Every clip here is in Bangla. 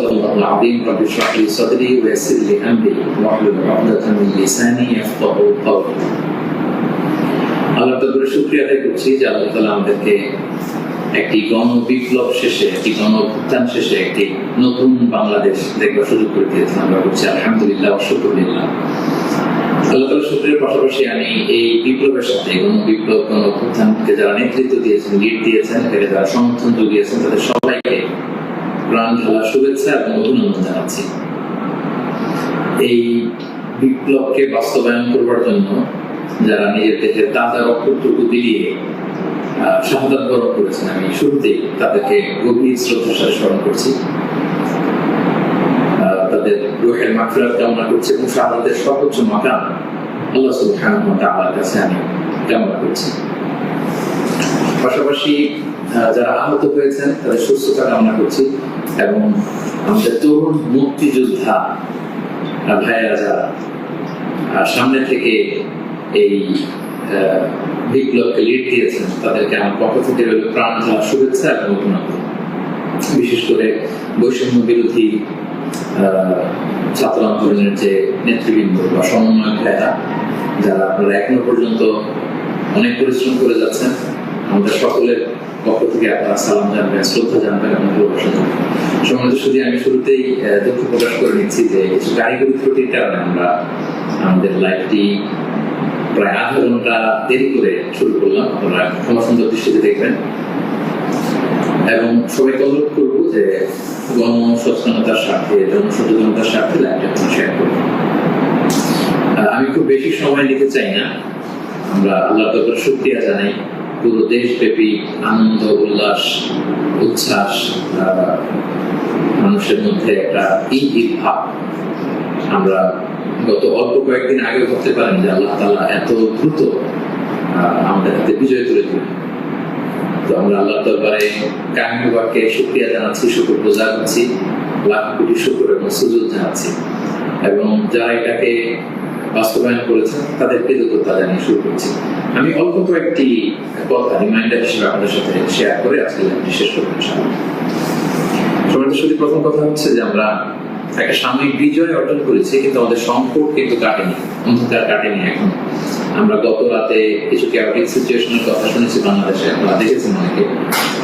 الله العظيم رب اشرح لي صدري ويسر لي امري واحلل عقدة من لساني يفقهوا قولي আল্লাহ তাআলার শুকরিয়া আদায় করছি যে আল্লাহ তাআলা আমাদেরকে একটি গণ বিপ্লব শেষে একটি গণ অভ্যুত্থান শেষে একটি নতুন বাংলাদেশ দেখবার সুযোগ করে দিয়েছেন। আমরা বলছি আলহামদুলিল্লাহ ওয়া শুকরুলিল্লাহ। আল্লাহ তাআলার শুকরিয়ার পাশাপাশি আমি এই বিপ্লবের সাথে গণ বিপ্লব গণ অভ্যুত্থানকে যারা নেতৃত্ব দিয়েছেন, লিড দিয়েছেন, এটাকে যারা সমর্থন জুগিয়েছেন, তাদের সবাইকে প্রাণ ঢালা শুভেচ্ছা এবং অভিনন্দন জানাচ্ছি। এই বিপ্লবকে বাস্তবায়ন করবার জন্য যারা নিজের দেশের তাজা রক্তটুকু বিলিয়ে শাহাদাত বরণ করেছেন, আমি শুরুতেই তাদেরকে গভীর শ্রদ্ধার সাথে স্মরণ করছি। তাদের রূহের মাগফিরাত কামনা করছি এবং শাহাদাতের সর্বোচ্চ মাকাম আল্লাহ সুবহানাহু ওয়া তাআলার কাছে আমি কামনা করছি। পাশাপাশি যারা আহত হয়েছেন তাদের সুস্থতা কামনা করছি এবং আমাদের তরুণ মুক্তিযোদ্ধা ভাইয়েরা যারা সামনে থেকে এই বিপ্লবকে লিড দিয়েছেন, তাদেরকে আমার পক্ষ থেকে প্রাণ ঢালা শুভেচ্ছা এবং অভিনন্দন। বিশেষ করে বৈষম্য বিরোধী ছাত্র আন্দোলনের যে নেতৃবৃন্দ বা সমন্বয় ভাইয়েরা যারা আপনারা এখনো পর্যন্ত অনেক পরিশ্রম করে যাচ্ছেন, আমাদের সকলের পক্ষ থেকে আপনারা সালাম জানবেন, শ্রদ্ধা জানবেন এবং ভালোবাসা জানবেন। সম্মানিত শুধু আমি শুরুতেই দুঃখ প্রকাশ করে নিচ্ছি যে কিছু কারিগরি ত্রুটির কারণে আমরা আমাদের লাইভটি প্রায় আধা ঘন্টা দেরি করে শুরু করলাম। আপনারা ক্ষমা সুন্দর দৃষ্টিতে দেখবেন এবং সবাইকে অনুরোধ করবো যে গণসচেতনতার স্বার্থে, জনসচেতনতার স্বার্থে লাইভটা শেয়ার করবেন। আমি খুব বেশি সময় নিতে চাই না। আমরা আল্লাহ তাআলার শুকরিয়া জানাই। পুরো দেশব্যাপী আনন্দ, উল্লাস, উচ্ছ্বাস, মানুষের মধ্যে একটা ঈদ ভাব আমরা গত অল্প কয়েকদিন আগে ভাবতে পারেন যে আল্লাহ তাআলা এত দ্রুত আমাদের হাতে বিজয় তুলে দিবেন। তো আমরা আল্লাহ দরবারে কায়মুবাকে শুকরিয়া জানাচ্ছি, শুকর গুজার হচ্ছি, লাখ কোটি শুকর এবং সুজুদ জানাচ্ছি এবং যারা এটাকে বাস্তবায়ন করেছেন তাদের কৃতজ্ঞতা জানিয়ে শুরু করছি। আমি অল্প কয়েকটি কথা রিমাইন্ডার হিসেবে আপনাদের সাথে শেয়ার করে আজকে শেষ করবো ইনশাআল্লাহ। সমাজের সাথে প্রথম কথা হচ্ছে যে আমরা একটা সাময়িক বিজয় অর্জন করেছি, কিন্তু আমাদের সংকট কিন্তু কাটেনি, অন্ধকার কাটেনি এখন। আমরা গত রাতে কিছু ক্যাওটিক সিচুয়েশনের কথা শুনেছি বাংলাদেশে, আপনারা দেখেছেন অনেকে।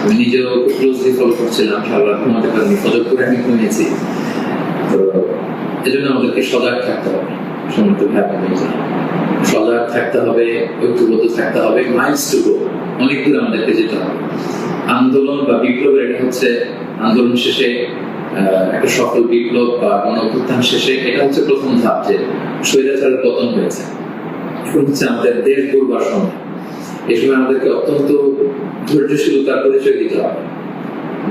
আমি নিজেও ক্লোজলি ফলো করছিলাম, সারা রাত ঘুমাতে পারিনি, ফজর করে আমি ঘুমিয়েছি। তো এজন্য আমাদেরকে সজাগ থাকতে হবে, সমস্ত সজাগ থাকতে হবে, ঐক্যবদ্ধ থাকতে হবে। মাইলস টু গো, অনেক দূর আমাদেরকে যেতে হবে। আন্দোলন বা বিপ্লবের এটা হচ্ছে আন্দোলন শেষে একটা সফল বিপ্লব বা গণ অভ্যুত্থান শেষে এটা হচ্ছে প্রথম ধাপ, যে স্বৈরাচারের পতন হয়েছে। হচ্ছে আমাদের দেশ গড়বার সময়। এই সময় আমাদেরকে অত্যন্ত ধৈর্যশীলতার পরিচয় দিতে হবে,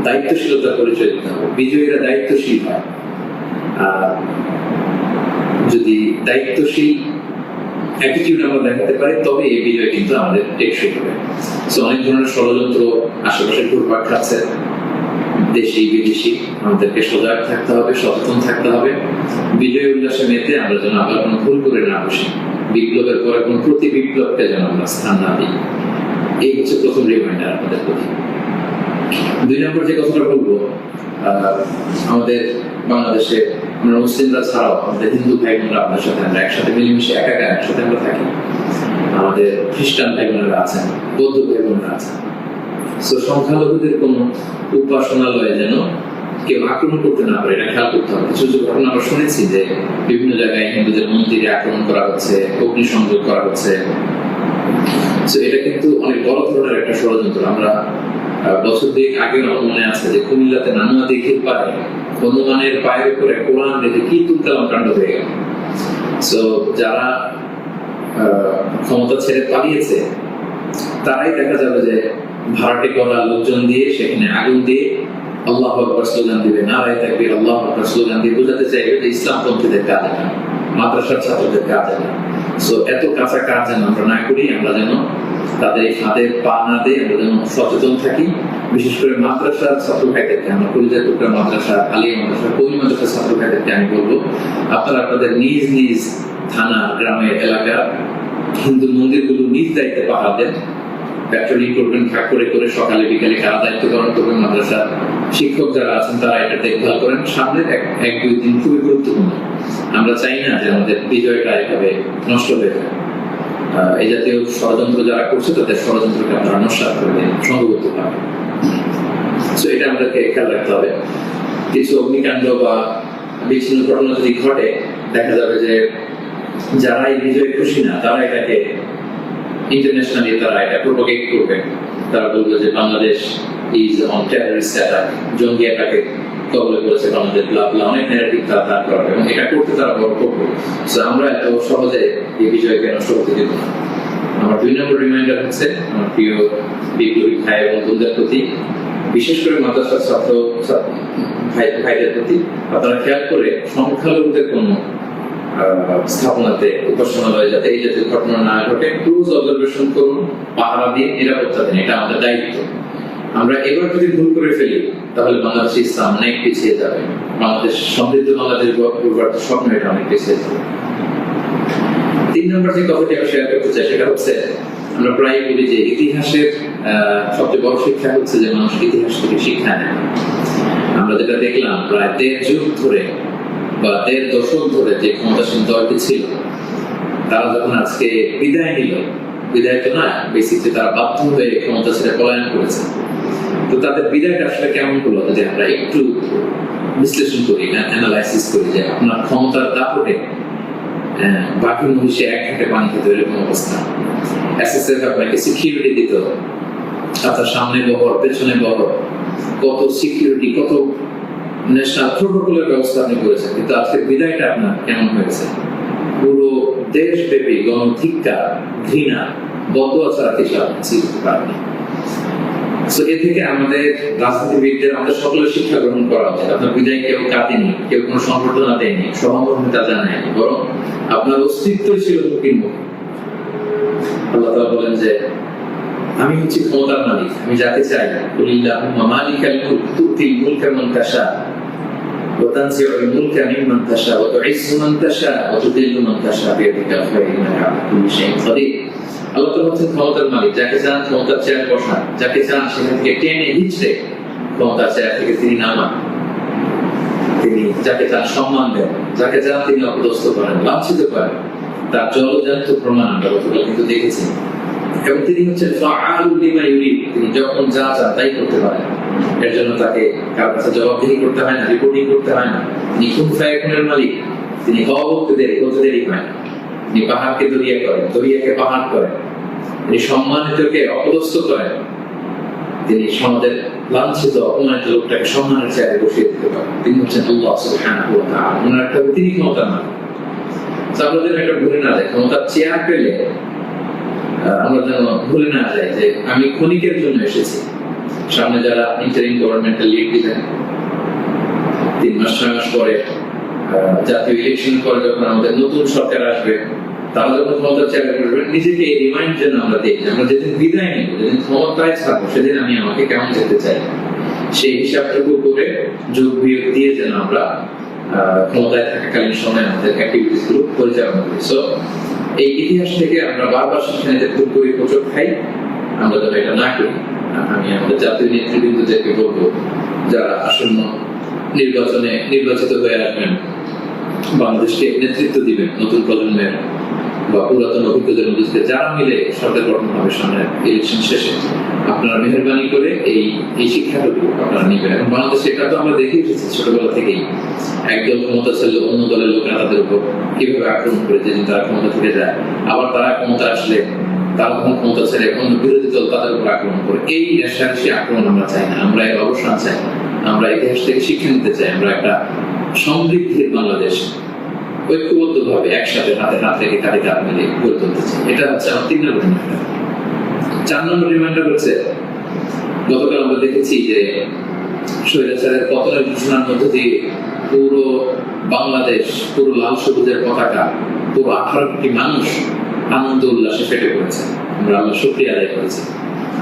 দায়িত্বশীলতার পরিচয় দিতে হবে। বিজয়ীরা দায়িত্বশীল হয়, আর যদি দায়িত্বশীল অ্যাটিটিউড আমরা দেখাতে পারি তবে এই বিজয় কিন্তু আমাদের টেকসই হবে। অনেক ধরনের ষড়যন্ত্র আশেপাশে ঘুরপাক খাচ্ছে, দেশি বিদেশি। আমাদেরকে সজাগ থাকতে হবে, সচেতন থাকতে হবে। বিজয় উল্লাসে মেতে আমরা যেন আবার কোনো ভুল করে না বসি, বিপ্লবের পরে কোনো প্রতি বিপ্লবকে যেন আমরা স্থান না দিই। এই হচ্ছে প্রথম রিমাইন্ডার আমাদের প্রতি। 2 নম্বর যে কথাটা বলবো, আমাদের বাংলাদেশে আমরা মুসলিমরা ছাড়াও আমাদের হিন্দু ভাই বোনরা আপনার সাথে আমরা একসাথে মিলেমিশে একাকার একসাথে আমরা থাকি। আমাদের খ্রিস্টান ভাই বোনেরা আছেন, বৌদ্ধ ভাই বোনেরা আছেন। সংখ্যালঘুদের কোনো উপাসনালয়ে যেন কেউ আক্রমণ করতে না পারে, এটা খেয়াল করতে হবে। কিছু ঘটনা আমরা শুনেছি যে বিভিন্ন জায়গায় হিন্দুদের মন্দিরে আক্রমণ করা হচ্ছে, অগ্নিসংযোগ করা হচ্ছে। এটা কিন্তু অনেক বড় ধরনের একটা ষড়যন্ত্র। আমরা বছর 2 আগে আমার মনে আছে যে কুমিল্লাতে নানুয়া দিঘির পাড়ে হনুমানের পায়ের উপরে কোরআন রেখে কি তুলকালাম কাণ্ড হয়ে গেল। যারা ক্ষমতা ছেড়ে পালিয়েছে তারাই দেখা যাবে যে ভাড়াটে করা লোকজন দিয়ে সেখানে আগুন দিয়ে আল্লাহু আকবার স্লোগান দিবে, নারায়ে তাকবীর, আল্লাহু আকবার স্লোগান দিয়ে বোঝাতে চাইবে যে ইসলামপন্থীদের কাজ এটা, মাদ্রাসার ছাত্রদের কাজ এটা। এত কাঁচা কাজ যেন আমরা না করি, আমরা যেন তাদের এই ফাঁদে পা না দিয়ে আমরা যেন সচেতন থাকি। বিশেষ করে মাদ্রাসার ছাত্র ভাইদেরকে, আমরা কলিজার টুকরা মাদ্রাসা, আলিয়া মাদ্রাসা, কওমি মাদ্রাসার ছাত্র ভাইদেরকে আমি বলবো, আপনারা আপনাদের নিজ নিজ থানা, গ্রামের, এলাকার হিন্দু মন্দিরগুলো নিজ দায়িত্বে পাহারা দেন। প্যাট্রোলিং করবেন ভাগ করে করে, সকালে বিকালে কারা দায়িত্ব পালন করবেন মাদ্রাসার শিক্ষক যারা আছেন তারা এটা দেখভাল করেন। সামনের এক দুই দিন খুবই গুরুত্বপূর্ণ। আমরা চাই না যে আমাদের বিজয়টা এভাবে নষ্ট হয়ে যায়। এই জাতীয় ষড়যন্ত্র যারা করছে তাদের ষড়যন্ত্রকে আপনারা নস্যাৎ করবেন সংঘবদ্ধ ভাবে। তো এটা আমাদেরকে খেয়াল রাখতে হবে। কিছু অগ্নিকাণ্ড বা বিচ্ছিন্ন ঘটনা যদি ঘটে, দেখা যাবে যে যারা এই বিজয়ে খুশি না তারা এটাকে ইন্টারন্যাশনালি তারা এটা প্রোপাগেট করবে। তারা বলবে যে Bangladesh is on terrorist attack, জঙ্গি অ্যাটাকে কবলে করেছে বাংলাদেশ, অনেক ন্যারেটিভ তারা দাঁড় করাবে এবং এটা করতে তারা বড় করবে। সো আমরা এত সহজে এই বিজয়কে নষ্ট করতে দেব না। আমার 2 নম্বর রিমাইন্ডার হচ্ছে আমার প্রিয় বিপ্লবী ভাই এবং বন্ধুদের প্রতি, বিশেষ করে মাদ্রাসার ছাত্র ভাইদের প্রতি, আপনারা খেয়াল করে সংখ্যালঘুদের কোনো স্থাপনাতে উপাসনালয়ে যাতে এই জাতীয় ঘটনা না ঘটে ক্লোজ অবজারভেশন করুন, পাহারা দিয়ে নিরাপত্তা দিন। এটা আমাদের দায়িত্ব। আমরা এবার যদি ভুল করে ফেলি তাহলে বাংলাদেশ ইসলাম অনেক পিছিয়ে যাবে। বাংলাদেশ সমৃদ্ধ বাংলাদেশ গড়বার স্বপ্ন এটা অনেক পিছিয়ে যাবে। 3 নম্বর যে কথাটি আমি শেয়ার করতে চাই সেটা হচ্ছে, আমরা প্রায় বলি যে ইতিহাসের সবচেয়ে বড় শিক্ষা হচ্ছে যে মানুষ ইতিহাস থেকে শিক্ষা নেয়। আমরা যেটা দেখলাম প্রায় 1.5 যুগ ধরে বা 1.5 দশক ধরে যে ক্ষমতাসীন দলটি ছিল, তারা যখন আজকে বিদায় নিল, বিদায় তো না, বেসিকলি তারা বাধ্য হয়ে ক্ষমতা ছেড়ে পলায়ন করেছে। তো তাদের বিদায়টা আসলে কেমন হলো যদি আমরা একটু বিশ্লেষণ করি, অ্যানালাইসিস করি যে আপনার ক্ষমতার দাপটে বাকি মহিষে এক ঘাটে পানি খেতে এরকম অবস্থা। এসএসএফ আপনাকে সিকিউরিটি দিত, আপনার সামনে বহর পেছনে বহর, কত সিকিউরিটি, কত ন্যাশনাল প্রোটোকলের ব্যবস্থা আপনি করেছেন, কিন্তু আজকে বিদায়টা আপনার কেমন হয়েছে? পুরো দেশব্যাপী গণধিক্কার, ঘৃণা, বদয়া ছাড়া কিছু আপনি চিনতে পারেননি। এ থেকে আমাদের রাজনীতিবিদদের, আমাদের সকলের শিক্ষা গ্রহণ করা উচিত। আপনার বিদায় কেউ কাটেনি, কেউ কোনো সংবর্ধনা দেয়নি, সহমর্মিতা জানায়নি, বরং আপনার অস্তিত্ব ছিল ঝুঁকির মুখে। আল্লাহ তাআলা বলেন যে আমি হচ্ছি ক্ষমতার মালিক, আমি যাকে চাই। কুলিল্লাহুম্মা মালিকাল মুলক তুতিল মুলকা মান তাশা ওয়া তানজিউল মুলকা মিম্মান তাশা ওয়া তুইজ্জু মান তাশা ওয়া তুযিল্লু মান তাশা বিয়াদিকাল খায়র ইন্নাকা আলা কুল্লি শাইইন কাদির। আল্লাহ তাআলা হচ্ছেন ক্ষমতার মালিক, যাকে চান ক্ষমতার চেয়ার বসান, যাকে চান সেখান থেকে টেনে হিঁচড়ে ক্ষমতার চেয়ার থেকে তিনি নামান। তিনি যাকে চান সম্মান দেন, যাকে চান তিনি অপদস্থ করেন, লাঞ্ছিত করেন। তার জলজান্ত প্রমাণ আমরা গতকাল কিন্তু দেখেছি। এবং তিনি হচ্ছেন ফাআলুল লিমা ইউরিদ, তিনি যখন যা চান তাই করতে পারেন। এর জন্য তাকে কারোর কাছে জবাবদিহি করতে হয় না, রিপোর্টিং করতে হয় না। তিনি কুন ফায়াকুনের মালিক, তিনি হওয়া বলতে দেরি হয় না। তিনি পাহাড়কে দরিয়া করেন, দরিয়াকে পাহাড় করেন, তিনি সম্মানিতকে অপদস্থ করেন, তিনি সমাজের লাঞ্ছিত অপমানিত লোকটাকে সম্মানের চেয়ারে বসিয়ে দিতে পারেন। তিনি হচ্ছেন আল্লাহ সুবহানাহু ওয়া তাআলা। ওনার একটা তিনি ক্ষমতার মালিক। আমরা যেন এটা ভুলে না যাই, ক্ষমতার চেয়ার পেলে আমরা যেন ভুলে না যাই যে আমি ক্ষণিকের জন্য এসেছি। সামনে যারা ইন্টারিম গভর্নমেন্টাল লিড দিবেন, 3 মাস 6 মাস পরে জাতীয় ইলেকশন পরে যখন আমাদের নতুন সরকার আসবে, তারা যখন ক্ষমতার চেয়ারে বসবেন, নিজেকে এই রিমাইন্ড যেন আমরা দিই, আমরা যেদিন বিদায় নেব, যেদিন ক্ষমতায় থাকবো, সেদিন আমি আমাকে কেমন যেতে চাই, সেই হিসাবটুকু করে যোগ বিয়োগ দিয়ে যেন আমরা ক্ষমতায় থাকাকালীন সময় আমাদের অ্যাক্টিভিটিস গুলো পরিচালনা করি। সো এই ইতিহাস থেকে আমরা বারবার শিক্ষা নিতে ভুল করি, হোঁচট খাই, আমরা যেন এটা না করি। আমি আমাদের জাতীয় নেতৃবৃন্দদেরকে বলবো, যারা আসন্ন নির্বাচনে নির্বাচিত হয়ে আসবেন, বাংলাদেশকে নেতৃত্ব দিবেন, নতুন প্রজন্মের বা পুরাতন অভিজ্ঞদের মধ্যে যারা মিলে সরকার গঠন হবে সামনে ইলেকশন শেষে, আপনারা মেহরবানি করে এই শিক্ষাটুকু আপনারা নিবেন। এবং বাংলাদেশে এটা তো আমরা দেখে এসেছি ছোটবেলা থেকেই, একদল ক্ষমতা ছিল, অন্য দলের লোকেরা তাদের উপর কিভাবে আক্রমণ করে, যেদিন তারা ক্ষমতা থেকে যায়, আবার তারা ক্ষমতা আসলে তারা তখন ক্ষমতা ছেড়ে অন্য বিরোধী দল তাদের উপর আক্রমণ করে। এই রেশারেশি আক্রমণ আমরা চাই না, আমরা এর অবসান চাই। আমরা ইতিহাস থেকে শিক্ষা নিতে চাই। আমরা একটা সমৃদ্ধির বাংলাদেশ ঐক্যবদ্ধ ভাবে একসাথে হাতে হাত রেখে কাঁধে কাঁধ মিলে গড়ে তুলতে চাই। এটা হচ্ছে আমার 3 নম্বর রিমাইন্ডার। 4 নম্বর রিমাইন্ডার হচ্ছে, গতকাল আমরা দেখেছি যে স্বৈরাচারের পতনের ঘোষণার মধ্য দিয়ে পুরো বাংলাদেশ, পুরো লাল সবুজের পতাকা, পুরো 18 কোটি মানুষ আনন্দ উল্লাসে ফেটে পড়েছে। আমরা আল্লাহ শুকরিয়া আদায় করেছি।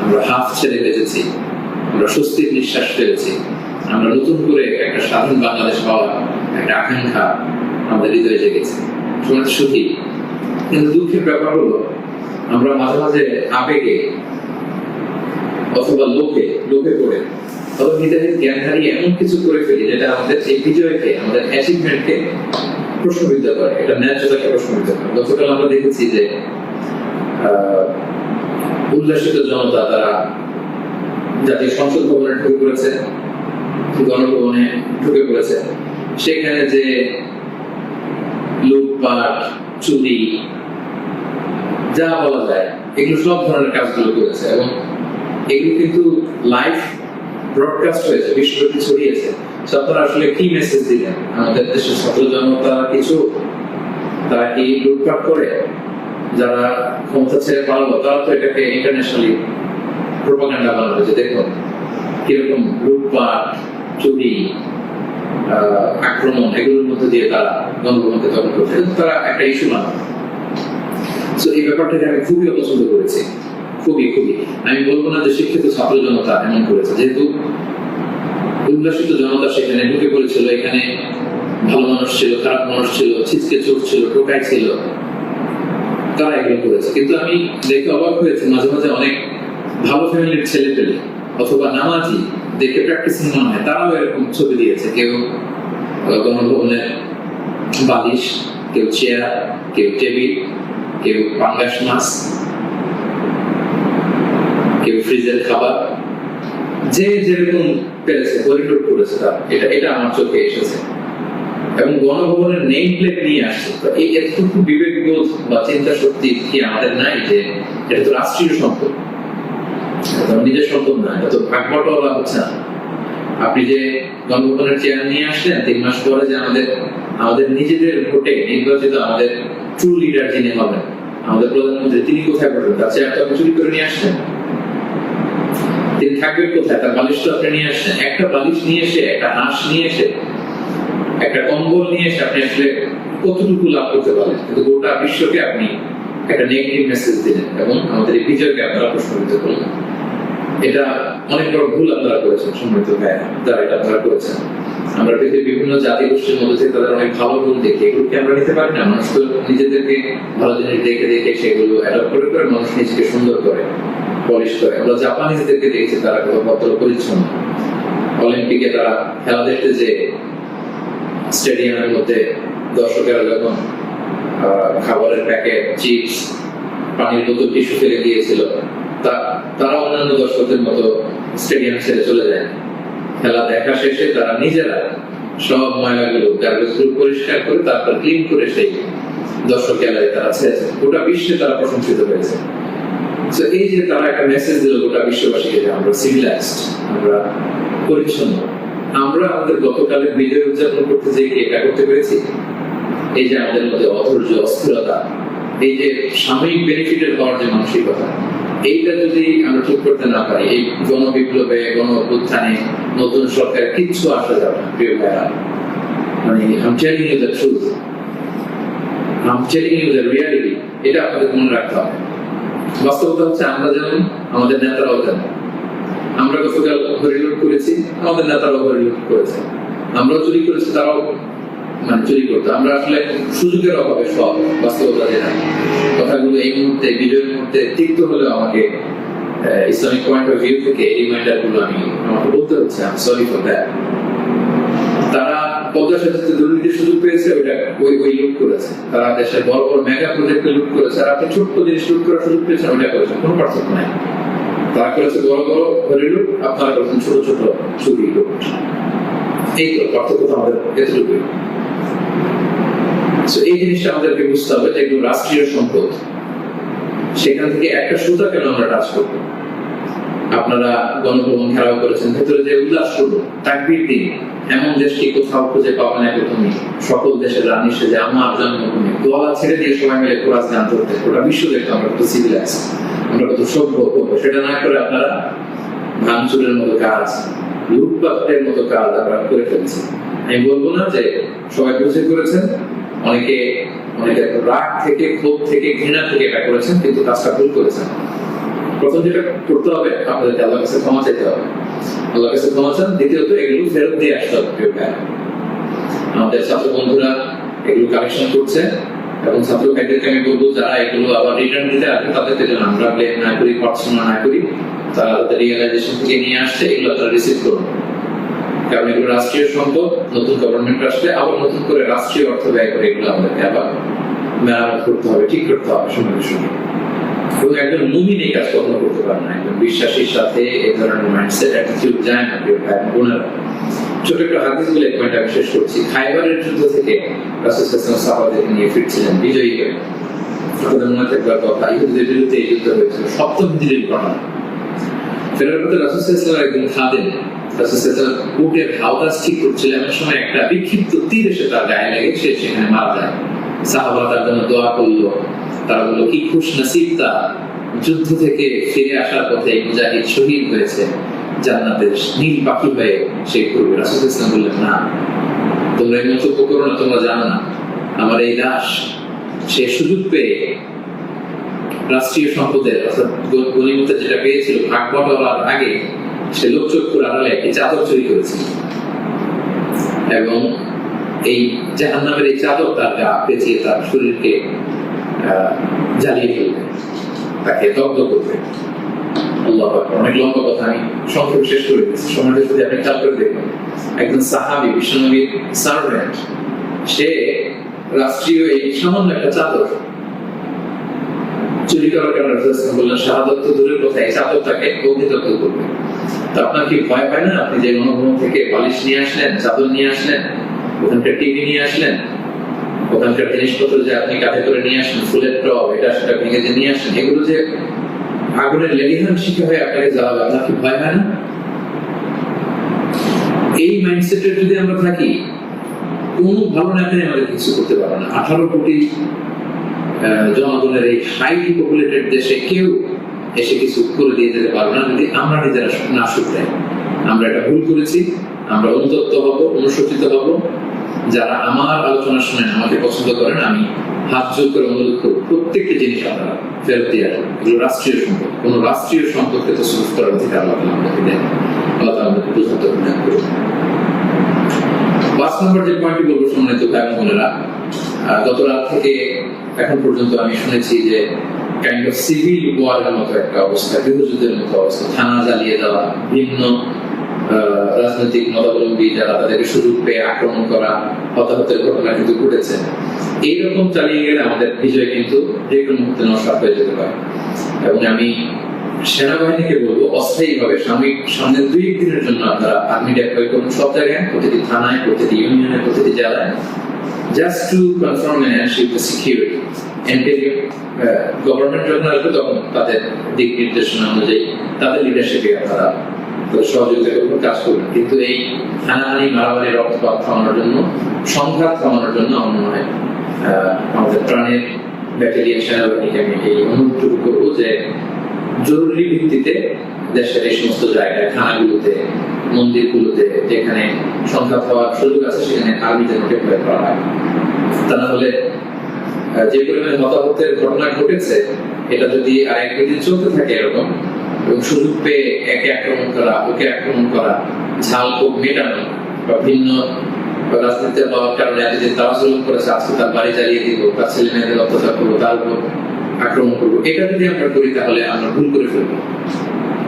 আমরা হাফ ছেড়ে বেঁচেছি, আমরা স্বস্তির নিঃশ্বাস ফেলেছি। আমরা নতুন করে একটা স্বাধীন বাংলাদেশ পাওয়ার একটা আকাঙ্ক্ষা আমাদের হৃদয়ে জেগেছে। শুনে সুখী, কিন্তু দুঃখের ব্যাপার হলো আমরা মাঝে মাঝে আবেগে অথবা লোকে পড়ে অথবা হিতাহিত জ্ঞান হারিয়ে এমন কিছু করে ফেলি যেটা আমাদের এই বিজয়কে, আমাদের অ্যাচিভমেন্টকে প্রশ্নবিদ্ধ করে, এটা ন্যায্যতাকে প্রশ্নবিদ্ধ করে। গতকাল আমরা দেখেছি যে উল্লাসিত জনতা তারা জাতীয় সংসদ ভবনে ঢুকে পড়েছে, গণভবনে ঢুকে পড়েছে, সেখানে যে লুটপাট, চুরি, যা বলা যায় এগুলো সব ধরনের কাজগুলো করেছে এবং এগুলো কিন্তু লাইভ ব্রডকাস্ট হয়েছে, বিশ্বব্যাপী ছড়িয়েছে। আপনারা আসলে কি মেসেজ দিলেন আমাদের দেশের ছাত্র জনতা? কিছু তারা কি লুটপাট করে? যারা ক্ষমতা ছেড়ে পালালো তারা তো এটাকে ইন্টারন্যাশনালি প্রোপাগান্ডা বানানো হয়েছে, দেখুন কিরকম লুটপাট, চুরি, আক্রমণ, এগুলোর মধ্যে দিয়ে তারা গণভবনকে দখল করছে, তারা একটা ইস্যু বানানো। তো এই ব্যাপারটাকে আমি খুবই অপছন্দ করেছি, খুবই খুবই। আমি বলবো না যে শিক্ষিত ছাত্র জনতা এমন করেছে, যেহেতু উল্লাসিত জনতা সেখানে ঢুকে পড়েছিল, এখানে ভালো মানুষ ছিল, খারাপ মানুষ ছিল, ছিচকে চোর ছিল, টোকাই ছিল, তারা এগুলো করেছে। কিন্তু আমি দেখে অবাক হয়েছি মাঝে মাঝে অনেক ভালো ফ্যামিলির ছেলে পেলে অথবা নামাজি দেখে প্র্যাকটিসিং মনে হয়, তারাও এরকম ছবি দিয়েছে। কেউ গণভবনের বালিশ, কেউ চেয়ার, কেউ টেবিল, কেউ পাঙ্গাস মাছ, কেউ ফ্রিজের খাবার, যে যেরকম পেরেছে করিডোর করেছে। এটা আমার চোখে এসেছে এবং গণভবনের নেম প্লেট নিয়ে আসছে। তো এই এতটুকু বিবেকবোধ বা চিন্তা শক্তি কি আমাদের নাই যে এটা তো রাষ্ট্রীয় সম্পদ, নিজের সম্পদ না, এটা তো ভাগ বটোয়ারা হচ্ছে না। আপনি যে গণভবনের চেয়ার নিয়ে আসলেন 3 মাস পরে যে আমাদের নিজেদের ভোটে নির্বাচিত আমাদের ট্রু লিডার যিনি হবেন, আমাদের প্রধানমন্ত্রী, তিনি কোথায় পড়বেন? তার চেয়ারটা আপনি চুরি করে নিয়ে আসছেন, তিনি থাকবেন কোথায়? তার বালিশটা আপনি নিয়ে আসছেন। একটা বালিশ নিয়ে এসে, একটা হাঁস নিয়ে এসে, একটা কম্বল নিয়ে এসে আপনি আসলে কতটুকু লাভ করতে পারেন? কিন্তু গোটা বিশ্বকে আপনি একটা নেগেটিভ মেসেজ দিলেন এবং আমাদের এই বিজয়কে আপনারা প্রশ্নবিদ্ধ করলেন। এটা অনেক বড় ভুল আপনারা করেছেন, সম্মানিত ভাই, যারা এটা আপনারা করেছেন। আমরা পৃথিবীর বিভিন্ন জাতি গোষ্ঠীর মধ্যে থেকে তাদের অনেক ভালো গুণ দেখি, এগুলোকে আমরা নিতে পারি না? মানুষ তো নিজেদেরকে ভালো জিনিস দেখে দেখে সেগুলো অ্যাডপ্ট করে করে মানুষ নিজেকে সুন্দর করে, পলিশ করে। আমরা জাপানিজদেরকে দেখেছি তারা কত ভদ্র পরিচ্ছন্ন। অলিম্পিকে তারা খেলা দেখতে যে স্টেডিয়ামের মধ্যে দর্শকেরা যখন খাবারের প্যাকেট, চিপস, পানির বোতল, টিস্যু ফেলে দিয়েছিল, তারা অন্যান্য দর্শকদের মতো স্টেডিয়াম ছেড়ে চলে যায়। খেলা দেখা শেষে তারা নিজেরা সব ময়লাগুলো, গার্বেজগুলো পরিষ্কার করে তারপর ক্লিন করে সেই দর্শক গ্যালারি তারা ছেড়েছে। গোটা বিশ্বে তারা প্রশংসিত হয়েছে। তো এই যে তারা একটা মেসেজ দিল গোটা বিশ্ববাসীকে যে আমরা সিভিলাইজড, আমরা পরিচ্ছন্ন। আমরা আমাদের গতকালের বিজয় উদযাপন করতে যে এটা করতে পেরেছি, এই যে আমাদের মধ্যে অধৈর্য, অস্থিরতা, এই যে সাময়িক বেনিফিটের হওয়ার যে মানসিকতা, এইটা যদি আমরা ঠিক করতে না পারি, এই গণবিপ্লবে, গণ অভ্যুত্থানে নতুন সরকার কিচ্ছু আসা যাবে না। প্রিয় ভাইরা, মানে I'm telling you the truth, I'm telling you the reality, এটা আপনাদের মনে রাখতে হবে। বাস্তবতা হচ্ছে আমরা যেমন, আমাদের নেতারাও যেমন। আমরা গতকাল হরিলুট করেছি, আমাদের নেতারাও হরিলুট করেছে। আমরাও চুরি করেছি, তারাও চুরি করতো। আমরা আসলে সুযোগের অভাবে সব বাস্তবতা যেটা, কথাগুলো এই মুহূর্তে বিজয়ের মুহূর্তে তিক্ত হলেও আমাকে ইসলামিক পয়েন্ট অফ ভিউ থেকে এই রিমাইন্ডার গুলো আমাকে বলতে হচ্ছে। আমি সরি ফর দ্যাট। তারা পদ্মা সেতুতে দুর্নীতির সুযোগ পেয়েছে, ওই লুট করেছে। তারা দেশের বড় বড় মেগা প্রজেক্টে লুট করেছে, আর আপনি ছোট্ট জিনিস লুট করার সুযোগ পেয়েছেন, ওইটা করেছেন, কোনো পার্থক্য নাই। তারা করেছে বড় বড় হরি লুট, আপনারা করেছেন ছোট ছোট চুরি লুট। এই তো পার্থক্য তো আমাদের এতটুকুই। এই জিনিসটা আমাদেরকে বুঝতে হবে যে এগুলো রাষ্ট্রীয় সম্পদ, সেখান থেকে একটা সুতা কেন আমরা টাচ করবো? আপনারা গণভবন ঘেরাও করেছেন, ভেতরে যে উল্লাস করবো, তাকবীর দিন, এমন দেশটি কোথাও খুঁজে পাবেন না। প্রথমে সকল দেশের রানী সেজে আমার জন্মভূমি, দোয়ালা ছেড়ে দিয়ে সবাই মিলে কোরআন গান করতে, গোটা বিশ্ব দেখতে আমরা কত সিভিলাইজ, আমরা কত সভ্য করবো। সেটা না করে আপনারা ভাঙচুরের মতো কাজ, লুটপাটের মতো কাজ আমরা করে ফেলছি। আমি বলবো না যে সবাই বুঝে করেছেন, অনেকে রাগ থেকে, ক্ষোভ থেকে, ঘৃণা থেকে এটা করেছেন, কিন্তু কাজটা ভুল করেছেন। প্রথম যেটা করতে হবে, আপনাদেরকে আল্লাহর কাছে ক্ষমা চাইতে হবে। আল্লাহর কাছে ক্ষমা চান। দ্বিতীয়ত এগুলো ফেরত দিয়ে আসতে হবে। আমাদের ছাত্র বন্ধুরা এগুলো কালেকশন করছে, এবং ছাত্র ভাইদেরকে আমি বলবো যারা এগুলো আবার রিটার্ন দিতে আসবে তাদেরকে যেন আমরা ব্লেম না করি, পড়াশোনা না করি, তারা তাদের রিয়েলাইজেশন থেকে নিয়ে আসছে এগুলো তারা রিসিভ করুন। কারণ এগুলো রাষ্ট্রীয় সম্পদ, নতুন গভর্নমেন্ট আসলে আবার নতুন করে রাষ্ট্রীয় অর্থ ব্যয় করে এগুলো আমাদেরকে আবার মেরামত করতে হবে, ঠিক করতে হবে সঙ্গে সঙ্গে। এবং একজন মুমিন এই কাজ কখনো করতে পারে না, একজন বিশ্বাসীর সাথে এই ধরনের মাইন্ডসেট অ্যাটিটিউড যায় না। প্রিয় ভাই বোনেরা, ছোট একটা হাদিস বলে পয়েন্ট আমি শেষ করছি। খাইবারের যুদ্ধ থেকে রাসূল সাল্লাল্লাহু আলাইহি ওয়াসাল্লাম সাহাবাদেরকে নিয়ে ফিরছিলেন বিজয়ী হয়ে। আপনাদের মনে থাকবার কথা, ইহুদিদের বিরুদ্ধে এই যুদ্ধ হয়েছিল, সপ্তম হিজরির ঘটনা। ফেরার পথে রাসূল সাল্লাল্লাহু আলাইহি ওয়াসাল্লাম একদিন খাদেম রাসূল সাল্লাল্লাহু আলাইহি ওয়াসাল্লাম উটের হাওদাস ঠিক করছিলেন, এমন সময় একটা বিক্ষিপ্ত তীর এসে তার গায়ে লেগে সে সেখানে মারা যায়। সাহাবারা তার জন্য দোয়া করলো, তারা বললো কি খুশ নসিব তার, যুদ্ধ থেকে ফিরে আসার পথে মুজাহিদ শহীদ হয়েছে, জান্নাতের নীল পাখি হয়ে সে করবে। রাসূল সাল্লাল্লাহু আলাইহি ওয়াসাল্লাম বললেন না, তোমরা এই মন্তব্য করো না, তোমরা জানো না আমার এই দাস সে সুযোগ পেয়ে রাষ্ট্রীয় সম্পদের অর্থাৎ গনিমতের যেটা পেয়েছিল ভাগ বটলার আগে সে লোকচক্ষুর আড়ালে একটি চাদর চুরি করেছিল এবং এই জাহান্নামের এই চাদর তার গা পেঁচিয়ে তার শরীরকে জ্বালিয়ে ফেলবে, তাকে দগ্ধ করবে। আল্লাহু আকবার। অনেক লম্বা কথা, আমি সংক্ষেপে শেষ করে দিচ্ছি। সময়টা যদি আপনি খেয়াল করে দেখুন, একজন সাহাবী, বিশ্বনবীর সার্ভেন্ট, সে রাষ্ট্রীয় এই সামান্য একটা চাদর চুরি করার কারণে বললেন শাহাদাত তো দূরের কথা, এই চাদরটাকে অগ্নিদগ্ধ করবে। তো আপনার কি ভয় পায় না? আপনি যে গণভবন থেকে বালিশ নিয়ে আসলেন, চাদর নিয়ে আসলেন, ওখানকার টিভি নিয়ে আসলেন, ওখানকার জিনিসপত্র যে আপনি কাঁধে করে নিয়ে আসলেন, ফুলের টব এটা সেটা ভেঙে যে নিয়ে আসলেন, এগুলো যে আগুনের লেলিহান শিখে হয়ে আপনাকে জ্বালাবে, আপনার কি ভয় হয় না? এই মাইন্ডসেটে যদি আমরা থাকি, কোন ভালো নেতাই আমাদের কিছু করতে পারবে না। 18 কোটি জনগণের এই হাইলি পপুলেটেড দেশে কেউ এসে কিছু করে দিয়ে যেতে পারবে না যদি আমরা নিজেরা না শুধরাই। আমরা এটা ভুল করেছি, আমরা অনুতপ্ত হব, অনুশোচিত হব। যারা আমার আলোচনা শুনেন, আমাকে পছন্দ করেন, আমি হাত জোর করে অনুরোধ করব প্রত্যেকটি জিনিস আপনারা ফেরত দিয়ে আসবেন। এগুলো রাষ্ট্রীয় সম্পদ, কোন রাষ্ট্রীয় সম্পদকে তো সুযোগ করার অধিকার আল্লাহ আমাদেরকে দেন। আল্লাহ আমাদেরকে বুঝাতে প্রদান করুন। 5 নম্বর যে পয়েন্টটি বলবো সম্মানিত ভাই বোনেরা, গত রাত থেকে এখন পর্যন্ত আমি শুনেছি যে কাইন্ড অফ সিভিল ওয়ারের মতো একটা অবস্থা, গৃহযুদ্ধের মতো অবস্থা, থানা জ্বালিয়ে দেওয়া, ভিন্ন রাজনৈতিক মতাবলম্বী যারা তাদেরকে সুযোগ পেয়ে আক্রমণ করা, হতাহতের ঘটনা কিন্তু ঘটেছে। এইরকম চালিয়ে গেলে আমাদের বিজয় কিন্তু যে কোনো মুহূর্তে নস্বাত হয়ে যেতে পারে। এবং আমি সেনাবাহিনীকে বলবো অস্থায়ীভাবে সামনের 2 দিনের জন্য আপনারা আর্মি ডেপ্লয় করুন সব জায়গায়, প্রতিটি থানায়, প্রতিটি ইউনিয়নে, প্রতিটি জেলায়, just to confirm and ensure the security. Government যখন আসবে তখন তাদের দিক নির্দেশনা অনুযায়ী তাদের লিডারশিপে আপনারা সহযোগিতা করবেন, কাজ করবেন। কিন্তু এই হানাহানি, মারামারি, রক্তপাত থামানোর জন্য, সংঘাত থামানোর জন্য আমার মনে হয় আমাদের প্রাণের ব্যাটালিয়ন সেনাবাহিনীকে আমি এই অনুরোধটুকু করবো যে জরুরি ভিত্তিতে দেশের এই সমস্ত জায়গায়, থানাগুলোতে, মন্দিরগুলোতে যেখানে সংঘাত হওয়ার সুযোগ আছে সেখানে আর্মি যেন ডেপ্লয় করা হয়। তা না হলে যে পরিমাণে হতাহতের ঘটনা ঘটেছে, এটা যদি আর 1-2 দিন চলতে থাকে এরকম, এবং সুযোগ পেয়ে একে আক্রমণ করা, ওকে আক্রমণ করা, ঝাল ক্ষোভ মেটানো, বা ভিন্ন রাজনীতির হওয়ার কারণে এতদিন তারা জুলুম করেছে, আজকে তার বাড়ি জ্বালিয়ে দিব, তার ছেলে মেয়েদের অত্যাচার করবো, তার উপর আক্রমণ করবো, এটা যদি আমরা করি তাহলে আমরা ভুল করে ফেলবো।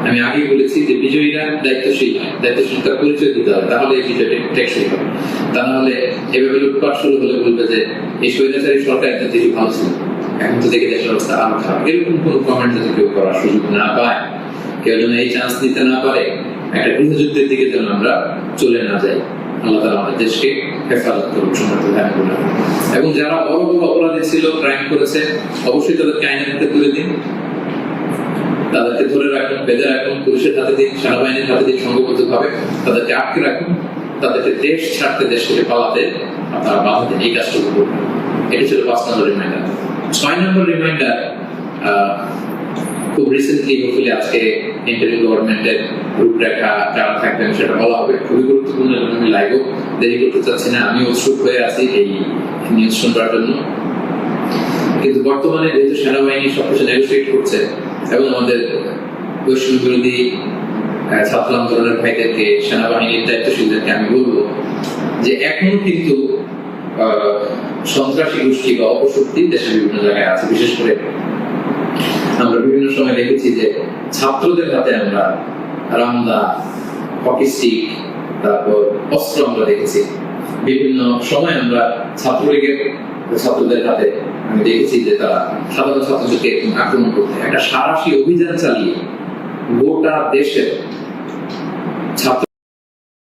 আমি আগেই বলেছি যে বিজয়ীরা দায়িত্বশীল, দায়িত্বশীলতার পরিচয় দিতে হবে, তাহলে এই বিজয়টা টেকসই হবে। তা না হলে এভাবে লুটপাট শুরু হলে বলবে যে এই স্বৈরাচারী সরকার একটা দেশে ভালো ছিল, এখন তো দেখে দেশের অবস্থা আরো খারাপ। এরকম কোন কমেন্ট যদি কেউ করার সুযোগ না পায়, কেউ যেন এই চান্স নিতে না পারে, একটা গৃহযুদ্ধের দিকে যেন আমরা চলে না যাই। আল্লাহ তাআলা আমাদের দেশকে হেফাজত করুন। এবং যারা বড় বড় অপরাধী ছিল, ক্রাইম করেছে, অবশ্যই তাদেরকে আইনের হাতে তুলে দিন, তাদেরকে ধরে রাখুন, বেঁধে রাখুন, পুলিশের হাতে দিন, সেনাবাহিনীর হাতে দিন, সংঘবদ্ধ ভাবে তাদেরকে আটকে রাখুন, তাদেরকে দেশ ছাড়তে, দেশ থেকে পালাতে আপনারা বাধা দিন। এই কাজটুকু করবেন। এটি ছিল 5 নম্বর রিমাইন্ডার। 6 নম্বর রিমাইন্ডার, খুব রিসেন্টলি হোপফুলি আজকে ইন্টারিম গভর্নমেন্টের রূপরেখা যারা থাকবেন সেটা বলা হবে, খুবই গুরুত্বপূর্ণ। আমি লাইভও দেরি করতে চাচ্ছি না, আমি উৎসুক হয়ে আছি এই নিউজ শুনবার জন্য। কিন্তু বর্তমানে যেহেতু সেনাবাহিনী সবকিছু নেগোসিয়েট করছে, এবং আমাদের বৈষম্য বিরোধী ছাত্র আন্দোলনের ভাইদেরকে, সেনাবাহিনীর দায়িত্বশীলদেরকে আমি বলবো যে এখনো কিন্তু সন্ত্রাসী গোষ্ঠী বা অপশক্তি দেশের বিভিন্ন জায়গায় আছে। বিশেষ করে আমরা বিভিন্ন সময় দেখেছি যে ছাত্রদের হাতে আমরা রামদা, হকি স্টিক, তারপর অস্ত্র আমরা দেখেছি। বিভিন্ন সময় আমরা ছাত্রলীগের ছাত্রদের হাতে আমি দেখেছি যে তারা সাধারণ ছাত্রদেরকে আক্রমণ করতে একটা সারাশি অভিযান চালিয়ে গোটা দেশের ছাত্র